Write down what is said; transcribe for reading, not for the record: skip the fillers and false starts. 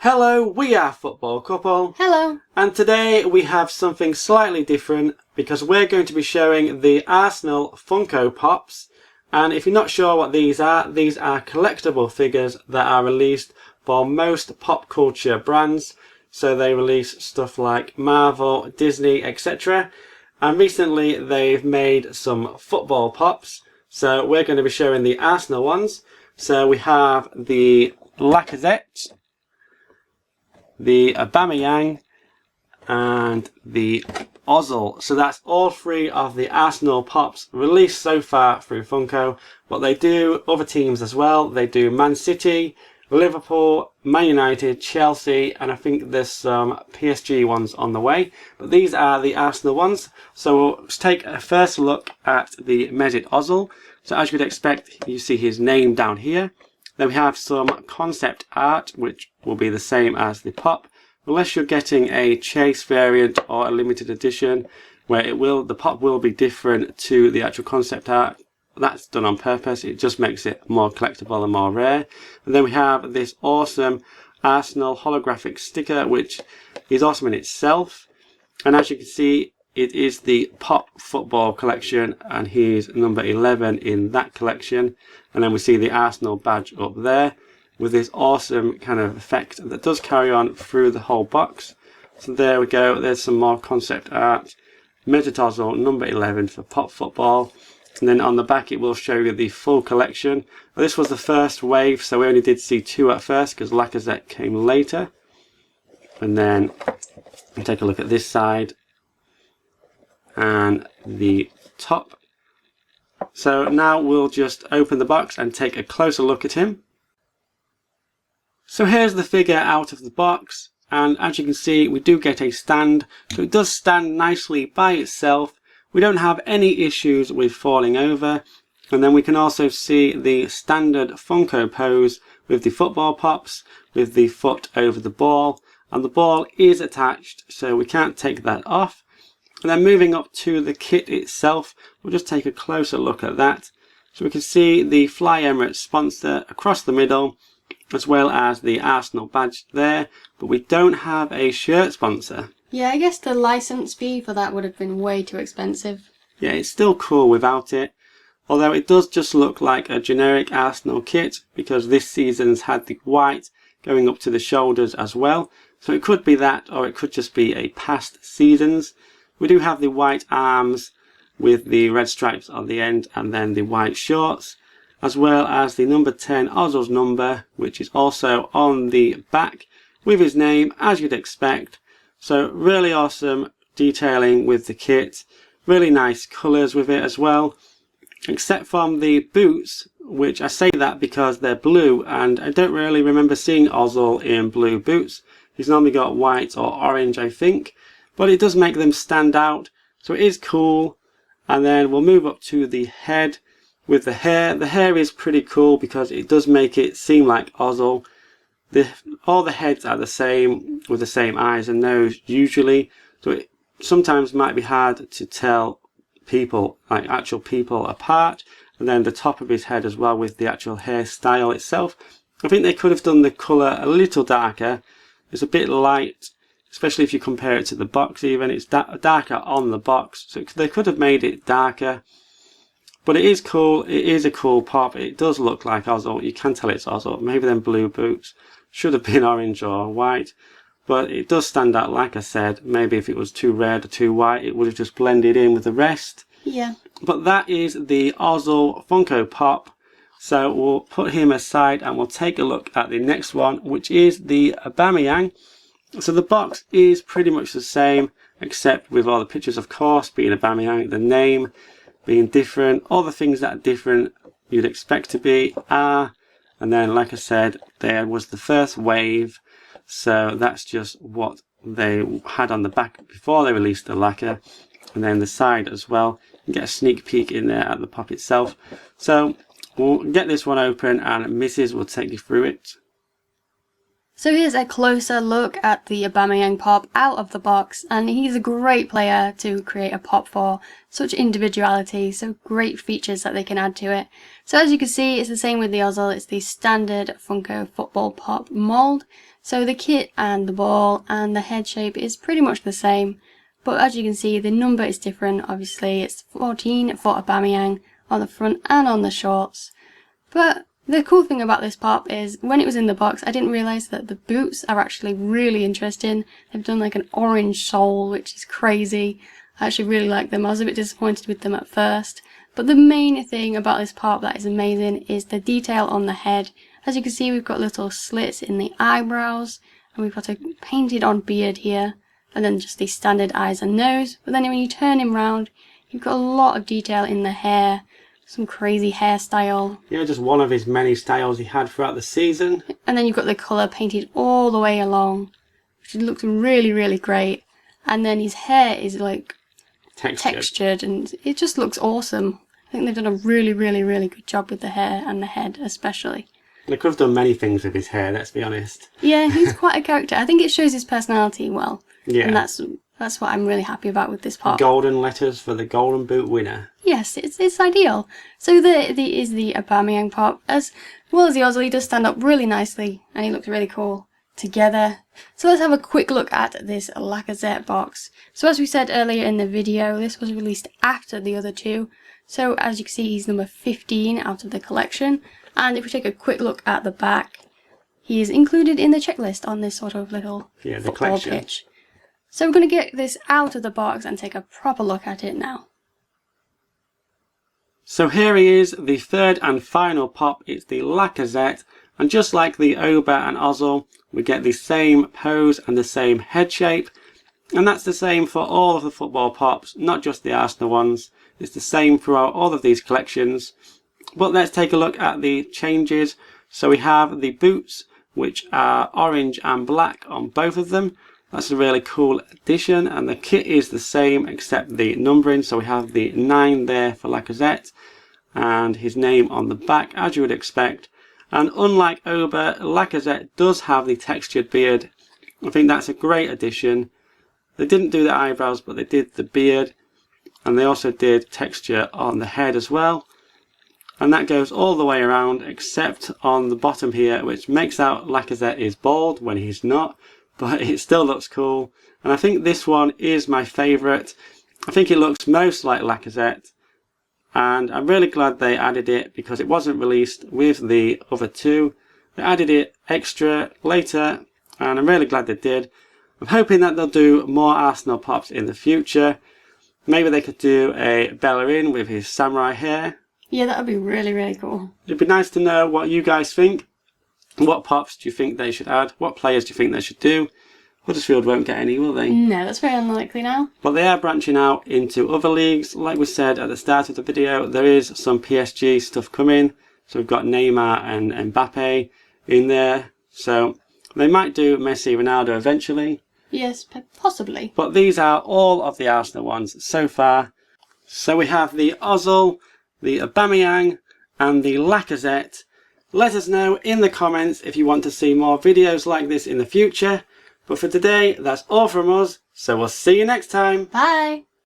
Hello, we are Football Couple. Hello. And today we have something slightly different because we're going to be showing the Arsenal Funko Pops. And if you're not sure what these are collectible figures that are released for most pop culture brands. So they release stuff like Marvel, Disney, etc. And recently they've made some football pops. So we're going to be showing the Arsenal ones. So we have the Lacazette, the Aubameyang, and the Ozil. So that's all three of the Arsenal pops released so far through Funko. But they do other teams as well. They do Man City, Liverpool, Man United, Chelsea, and I think there's some PSG ones on the way. But these are the Arsenal ones. So let's take a first look at the Mesut Ozil. So as you'd expect, you see his name down here. Then we have some concept art, which will be the same as the pop, unless you're getting a chase variant or a limited edition, where the pop will be different to the actual concept art. That's done on purpose. It just makes it more collectible and more rare. And then we have this awesome Arsenal holographic sticker, which is awesome in itself. And as you can see, it is the Pop Football collection, and he's number 11 in that collection. And then we see the Arsenal badge up there with this awesome kind of effect that does carry on through the whole box. So there we go. There's some more concept art. Mesut Ozil, number 11 for Pop Football. And then on the back it will show you the full collection. Well, this was the first wave, so we only did see two at first because Lacazette came later. And then we take a look at this side and the top. So now we'll just open the box and take a closer look at him. So here's the figure out of the box, and as you can see we do get a stand, so it does stand nicely by itself. We don't have any issues with falling over, and then we can also see the standard Funko pose with the football pops with the foot over the ball, and the ball is attached so we can't take that off. And then moving up to the kit itself, we'll just take a closer look at that. So we can see the Fly Emirates sponsor across the middle, as well as the Arsenal badge there, but we don't have a shirt sponsor. Yeah, I guess the license fee for that would have been way too expensive. Yeah, it's still cool without it, although it does just look like a generic Arsenal kit, because this season's had the white going up to the shoulders as well. So it could be that, or it could just be a past season's. We do have the white arms with the red stripes on the end, and then the white shorts, as well as the number 10 Ozil's number, which is also on the back with his name, as you'd expect. So really awesome detailing with the kit, really nice colours with it as well, except from the boots, which I say that because they're blue, and I don't really remember seeing Ozil in blue boots. He's normally got white or orange, I think. But it does make them stand out, so it is cool. And then we'll move up to the head with the hair. The hair is pretty cool because it does make it seem like Ozil. All the heads are the same, with the same eyes and nose usually, so it sometimes might be hard to tell people, like actual people, apart. And then the top of his head as well with the actual hairstyle itself. I think they could have done the colour a little darker. It's a bit light, especially if you compare it to the box even. It's darker on the box, so they could have made it darker. But it is cool. It is a cool pop. It does look like Ozil. You can tell it's Ozil. Maybe them blue boots should have been orange or white. But it does stand out, like I said. Maybe if it was too red or too white, it would have just blended in with the rest. Yeah. But that is the Ozil Funko Pop. So we'll put him aside and we'll take a look at the next one, which is the Aubameyang. So the box is pretty much the same, except with all the pictures, of course, being Aubameyang, the name being different, all the things that are different you'd expect to be are. And then, like I said, there was the first wave, so that's just what they had on the back before they released the lacquer. And then the side as well, you get a sneak peek in there at the pop itself. So we'll get this one open and Mrs. will take you through it. So here's a closer look at the Aubameyang pop out of the box, and he's a great player to create a pop for. Such individuality, so great features that they can add to it. So as you can see, it's the same with the Ozil. It's the standard Funko football pop mold. So the kit and the ball and the head shape is pretty much the same, but as you can see the number is different. Obviously it's 14 for Aubameyang on the front and on the shorts. But the cool thing about this pop is when it was in the box I didn't realise that the boots are actually really interesting. They've done like an orange sole, which is crazy. I actually really like them. I was a bit disappointed with them at first. But the main thing about this pop that is amazing is the detail on the head. As you can see, we've got little slits in the eyebrows, and we've got a painted on beard here, and then just the standard eyes and nose. But then when you turn him round, you've got a lot of detail in the hair, some crazy hairstyle. Yeah, just one of his many styles he had throughout the season. And then you've got the colour painted all the way along, which looks really, really great. And then his hair is like textured, and it just looks awesome. I think they've done a really, really, really good job with the hair and the head especially. They could have done many things with his hair, let's be honest. Yeah, he's quite a character. I think it shows his personality well. Yeah. And that's what I'm really happy about with this pop. Golden letters for the Golden Boot winner. Yes, it's ideal. So there is the Aubameyang pop. As well as the Ozil, he does stand up really nicely and he looks really cool together. So let's have a quick look at this Lacazette box. So as we said earlier in the video, this was released after the other two. So as you can see, he's number 15 out of the collection. And if we take a quick look at the back, he is included in the checklist on this sort of little football pitch. So we're going to get this out of the box and take a proper look at it now. So here he is, the third and final pop. It's the Lacazette, and just like the Oba and Ozil, we get the same pose and the same head shape, and that's the same for all of the football pops, not just the Arsenal ones. It's the same throughout all of these collections. But let's take a look at the changes. So we have the boots, which are orange and black on both of them. That's a really cool addition, and the kit is the same except the numbering. So we have the 9 there for Lacazette and his name on the back, as you would expect. And unlike Oba, Lacazette does have the textured beard. I think that's a great addition. They didn't do the eyebrows, but they did the beard, and they also did texture on the head as well. And that goes all the way around except on the bottom here, which makes out Lacazette is bald when he's not, but it still looks cool. And I think this one is my favourite. I think it looks most like Lacazette, and I'm really glad they added it because it wasn't released with the other two. They added it extra later, and I'm really glad they did. I'm hoping that they'll do more Arsenal pops in the future. Maybe they could do a Bellerin with his samurai hair. Yeah, that would be really, really cool. It'd be nice to know what you guys think. What pops do you think they should add? What players do you think they should do? Huddersfield won't get any, will they? No, that's very unlikely now. But they are branching out into other leagues. Like we said at the start of the video, there is some PSG stuff coming. So we've got Neymar and Mbappe in there. So they might do Messi, Ronaldo eventually. Yes, possibly. But these are all of the Arsenal ones so far. So we have the Ozil, the Aubameyang and the Lacazette. Let us know in the comments if you want to see more videos like this in the future. But for today, that's all from us, so we'll see you next time. Bye!